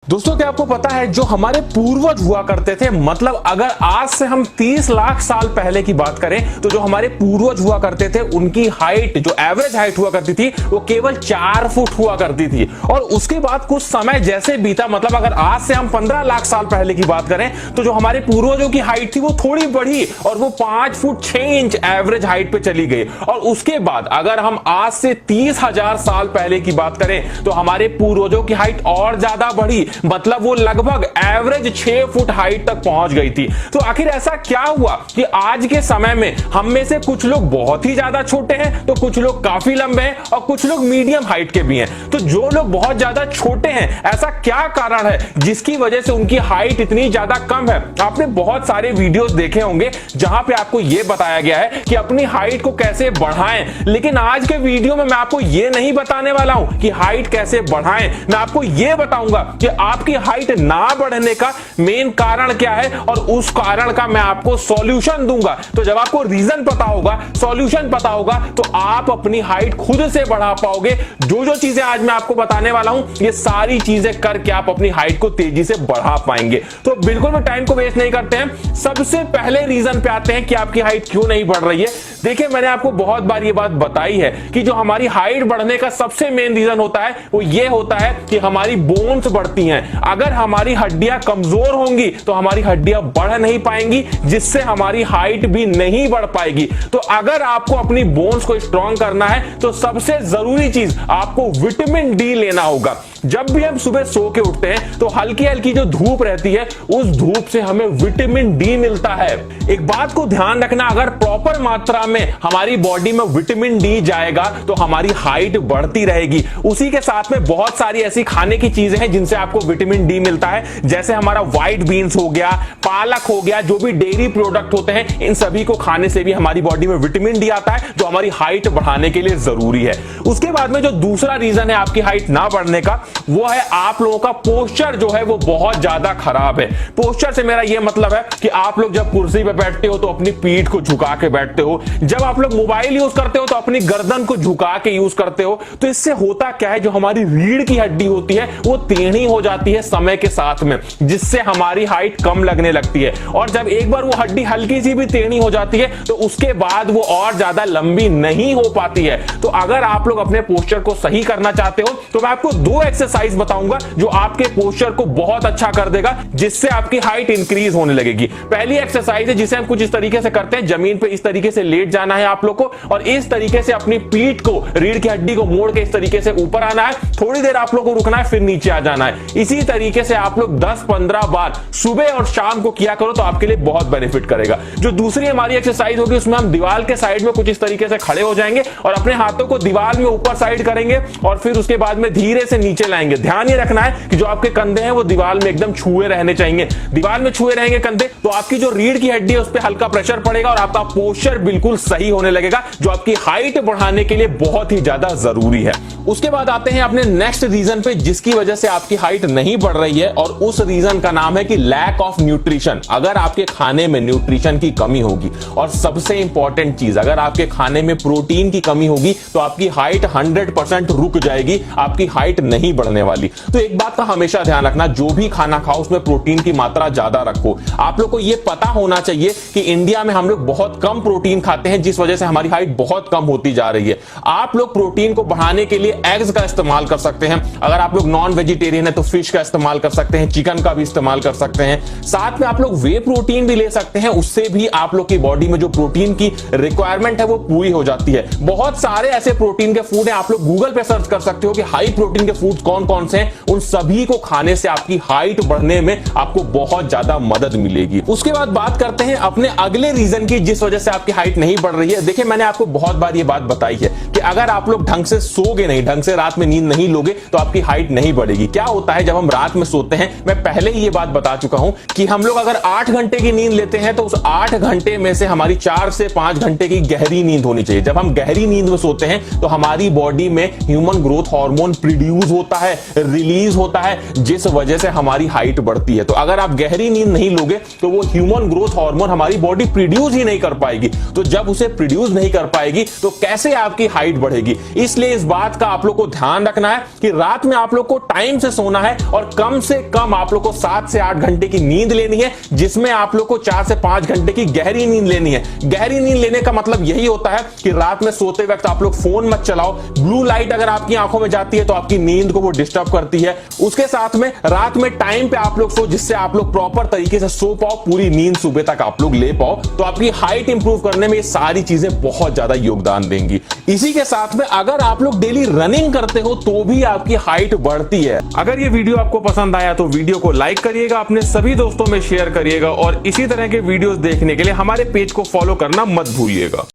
दोस्तों, क्या आपको पता है जो हमारे पूर्वज हुआ करते थे, मतलब अगर आज से हम 30 लाख साल पहले की बात करें तो जो हमारे पूर्वज हुआ करते थे उनकी हाइट, जो एवरेज हाइट हुआ करती थी, वो केवल 4 फुट हुआ करती थी। और उसके बाद कुछ समय जैसे बीता, मतलब अगर आज से हम 15 लाख साल पहले की बात करें तो जो हमारे पूर्वजों की हाइट थी वो थोड़ी बढ़ी और वो 5 फुट 6 इंच एवरेज हाइट पे चली गई। और उसके बाद अगर हम आज से 30,000 साल पहले की बात करें तो हमारे पूर्वजों की हाइट और ज्यादा बढ़ी, मतलब वो लगभग एवरेज 6 फुट हाइट तक पहुंच गई थी। तो आखिर ऐसा क्या हुआ कि आज के समय में हम में से कुछ लोग बहुत ही ज्यादा छोटे हैं, तो कुछ लोग काफी लंबे हैं और कुछ लोग मीडियम हाइट के भी हैं। तो जो लोग बहुत ज्यादा छोटे हैं, ऐसा क्या कारण है जिसकी वजह से उनकी हाइट इतनी ज्यादा कम है? आपने बहुत सारे वीडियोस देखे होंगे जहां पे आपको यह बताया गया है कि अपनी हाइट को कैसे बढ़ाएं, लेकिन आज के वीडियो में मैं आपको यह नहीं बताने वाला हूं कि हाइट कैसे बढ़ाएं। मैं आपको यह बताऊंगा कि आपकी हाइट ना बढ़ने का मेन कारण क्या है और उस कारण का मैं आपको सॉल्यूशन दूंगा। तो जब आपको रीजन पता होगा, सॉल्यूशन पता होगा, तो आप अपनी हाइट खुद से बढ़ा पाओगे। जो जो चीजें आज मैं आपको बताने वाला हूं, ये सारी चीजें करके आप अपनी हाइट को तेजी से बढ़ा पाएंगे। तो बिल्कुल भी टाइम को वेस्ट नहीं करते हैं, सबसे पहले रीजन पे आते हैं कि आपकी हाइट क्यों नहीं बढ़ रही है। देखिए, मैंने आपको बहुत बार ये बात बताई है कि जो हमारी हाइट बढ़ने का सबसे मेन रीजन होता है वो ये होता है कि हमारी बोन्स बढ़ती हैं। अगर हमारी हड्डियां कमजोर होंगी तो हमारी हड्डियां बढ़ नहीं पाएंगी, जिससे हमारी हाइट भी नहीं बढ़ पाएगी। तो अगर आपको अपनी बोन्स को स्ट्रांग करना है तो सबसे जरूरी चीज आपको विटामिन डी लेना होगा। जब भी हम सुबह सो के उठते हैं तो हल्की हल्की जो धूप रहती है, उस धूप से हमें विटामिन डी मिलता है। एक बात को ध्यान रखना, अगर प्रॉपर मात्रा में हमारी बॉडी में विटामिन डी जाएगा तो हमारी हाइट बढ़ती रहेगी। उसी के साथ में बहुत सारी ऐसी खाने की चीजें हैं जिनसे आपको विटामिन डी मिलता है, जैसे हमारा व्हाइट बीन्स हो गया, पालक हो गया, जो भी डेयरी प्रोडक्ट होते हैं, इन सभी को खाने से भी हमारी बॉडी में विटामिन डी आता है, जो हमारी हाइट बढ़ाने के लिए जरूरी है। उसके बाद में जो दूसरा रीजन है आपकी हाइट ना बढ़ने का, वो है आप लोगों का पोस्चर जो है वो बहुत ज्यादा खराब है। पोस्चर से मेरा ये मतलब है कि आप लोग जब कुर्सी पे बैठते हो तो अपनी पीठ को झुका के बैठते हो, जब आप लोग मोबाइल यूज करते हो तो अपनी गर्दन को झुका के यूज करते हो। तो इससे होता क्या है, जो हमारी रीढ़ की हड्डी होती है वो टेढ़ी हो जाती है समय के साथ में, जिससे हमारी हाइट कम लगने लगती है। और जब एक बार वो हड्डी हल्की सी भी टेढ़ी हो जाती है तो उसके बाद वो और ज्यादा लंबी नहीं हो पाती है। तो अगर आप लोग अपने पोस्चर को सही करना चाहते हो तो मैं आपको 2 एक्सरसाइज बताऊंगा जो आपके पोस्चर को बहुत अच्छा कर देगा, जिससे आपकी हाइट इंक्रीज होने लगेगी। पहली एक्सरसाइज है जिसे हम कुछ इस तरीके से करते हैं, जमीन पे इस तरीके से लेट जाना है आप लोग को और इस तरीके से अपनी पीठ को, रीढ़ की हड्डी को मोड़ के इस तरीके से ऊपर आना है। थोड़ी देर आप लोग को रुकना है, फिर नीचे आ जाना है। इसी तरीके से आप लोग 10-15 बार सुबह और शाम को किया करो तो आपके लिए बहुत बेनिफिट करेगा। जो दूसरी हमारी एक्सरसाइज होगी उसमें हम दीवार के साइड में कुछ इस तरीके से खड़े हो जाएंगे और अपने हाथों को दीवार में ऊपर साइड करेंगे और फिर उसके बाद में धीरे से नीचे लाएंगे। ध्यान ये रखना है कि जो आपके कंधे हैं वो दीवार में एकदम छुए रहने चाहिए। दीवार में छुए रहेंगे कंधे तो आपकी जो रीढ़ की हड्डी है उस पर हल्का प्रेशर पड़ेगा और आपका पोस्चर बिल्कुल सही होने लगेगा, जो आपकी हाइट बढ़ाने के लिए बहुत ही ज्यादा जरूरी है। उसके बाद आते हैं अपने नेक्स्ट रीजन पे जिसकी वजह से आपकी हाइट नहीं बढ़ रही है, और उस रीजन का नाम है कि लैक ऑफ न्यूट्रिशन। अगर आपके खाने में न्यूट्रिशन की कमी होगी, और सबसे इंपॉर्टेंट चीज, अगर आपके खाने में प्रोटीन की कमी होगी तो आपकी हाइट 100% रुक जाएगी, आपकी हाइट नहीं बढ़ने वाली। तो एक बात का हमेशा ध्यान रखना, जो भी खाना खाओ उसमें प्रोटीन की मात्रा ज्यादा रखो। आप लोग को यह पता होना चाहिए कि इंडिया में हम लोग बहुत कम प्रोटीन खाते हैं, जिस वजह से हमारी हाइट बहुत कम होती जा रही है। आप लोग प्रोटीन को बढ़ाने के लिए एग्स का इस्तेमाल कर सकते हैं। अगर आप लोग नॉन वेजिटेरियन है तो फिश का इस्तेमाल कर सकते हैं, चिकन का भी इस्तेमाल कर सकते हैं। साथ में आप लोग वे प्रोटीन भी ले सकते हैं, उससे भी आप लोग की बॉडी में जो प्रोटीन की रिक्वायरमेंट है वो पूरी हो जाती है। बहुत सारे ऐसे प्रोटीन के फूड हैं, आप लोग गूगल पे सर्च कर सकते हो कि हाई प्रोटीन के फूड कौन कौन से हैं। उन सभी को खाने से आपकी हाइट बढ़ने में आपको बहुत ज्यादा मदद मिलेगी। उसके बाद बात करते हैं अपने अगले रीजन की जिस वजह से आपकी हाइट नहीं बढ़ रही है। देखिए, मैंने आपको बहुत बार ये बात बताई है कि अगर आप लोग ढंग से सोगे नहीं, ढंग से रात में नींद नहीं लोगे तो आपकी हाइट नहीं बढ़ेगी। क्या होता है जब हम रात में सोते हैं, मैं पहले ही ये बात बता चुका हूं कि हम लोग अगर 8 घंटे की नींद लेते हैं तो उस 8 घंटे में से हमारी 4 से 5 घंटे की गहरी नींद होनी चाहिए। जब हम गहरी नींद में सोते हैं तो हमारी बॉडी में ह्यूमन ग्रोथ हार्मोन प्रोड्यूस होता है, रिलीज होता है, जिस वजह से हमारी हाइट बढ़ती है। तो अगर आप गहरी नींद नहीं लोगे तो वो ह्यूमन ग्रोथ हार्मोन हमारी बॉडी प्रोड्यूस ही नहीं कर पाएगी। तो जब उसे प्रोड्यूस नहीं कर पाएगी तो कैसे आपकी हाइट बढ़ेगी? इसलिए इस बात का आप लोग को ध्यान रखना है कि रात में आप लोग को टाइम से सोना है, है और कम से कम आप लोग को 7 से 8 घंटे की नींद लेनी है, जिसमें आप लोग को 4 से 5 घंटे की गहरी नींद लेनी है। गहरी नींद लेने का मतलब यही होता है कि रात में सोते वक्त आप लोग फोन मत चलाओ। ब्लू लाइट अगर आपकी आंखों में जाती है तो आपकी नींद को वो डिस्टर्ब करती है। उसके साथ में रात में टाइम पे आप लोग सो, जिससे आप लोग प्रॉपर तरीके से सो पाओ, पूरी नींद सुबह तक आप लोग ले पाओ। तो आपकी हाइट इंप्रूव करने में ये सारी चीजें बहुत ज्यादा योगदान देंगी। इसी के साथ में अगर आप लोग डेली रनिंग करते हो तो भी आपकी हाइट बढ़ती है। अगर ये वीडियो आपको पसंद आया तो वीडियो को लाइक करिएगा, अपने सभी दोस्तों में शेयर करिएगा और इसी तरह के वीडियोस देखने के लिए हमारे पेज को फॉलो करना मत भूलिएगा।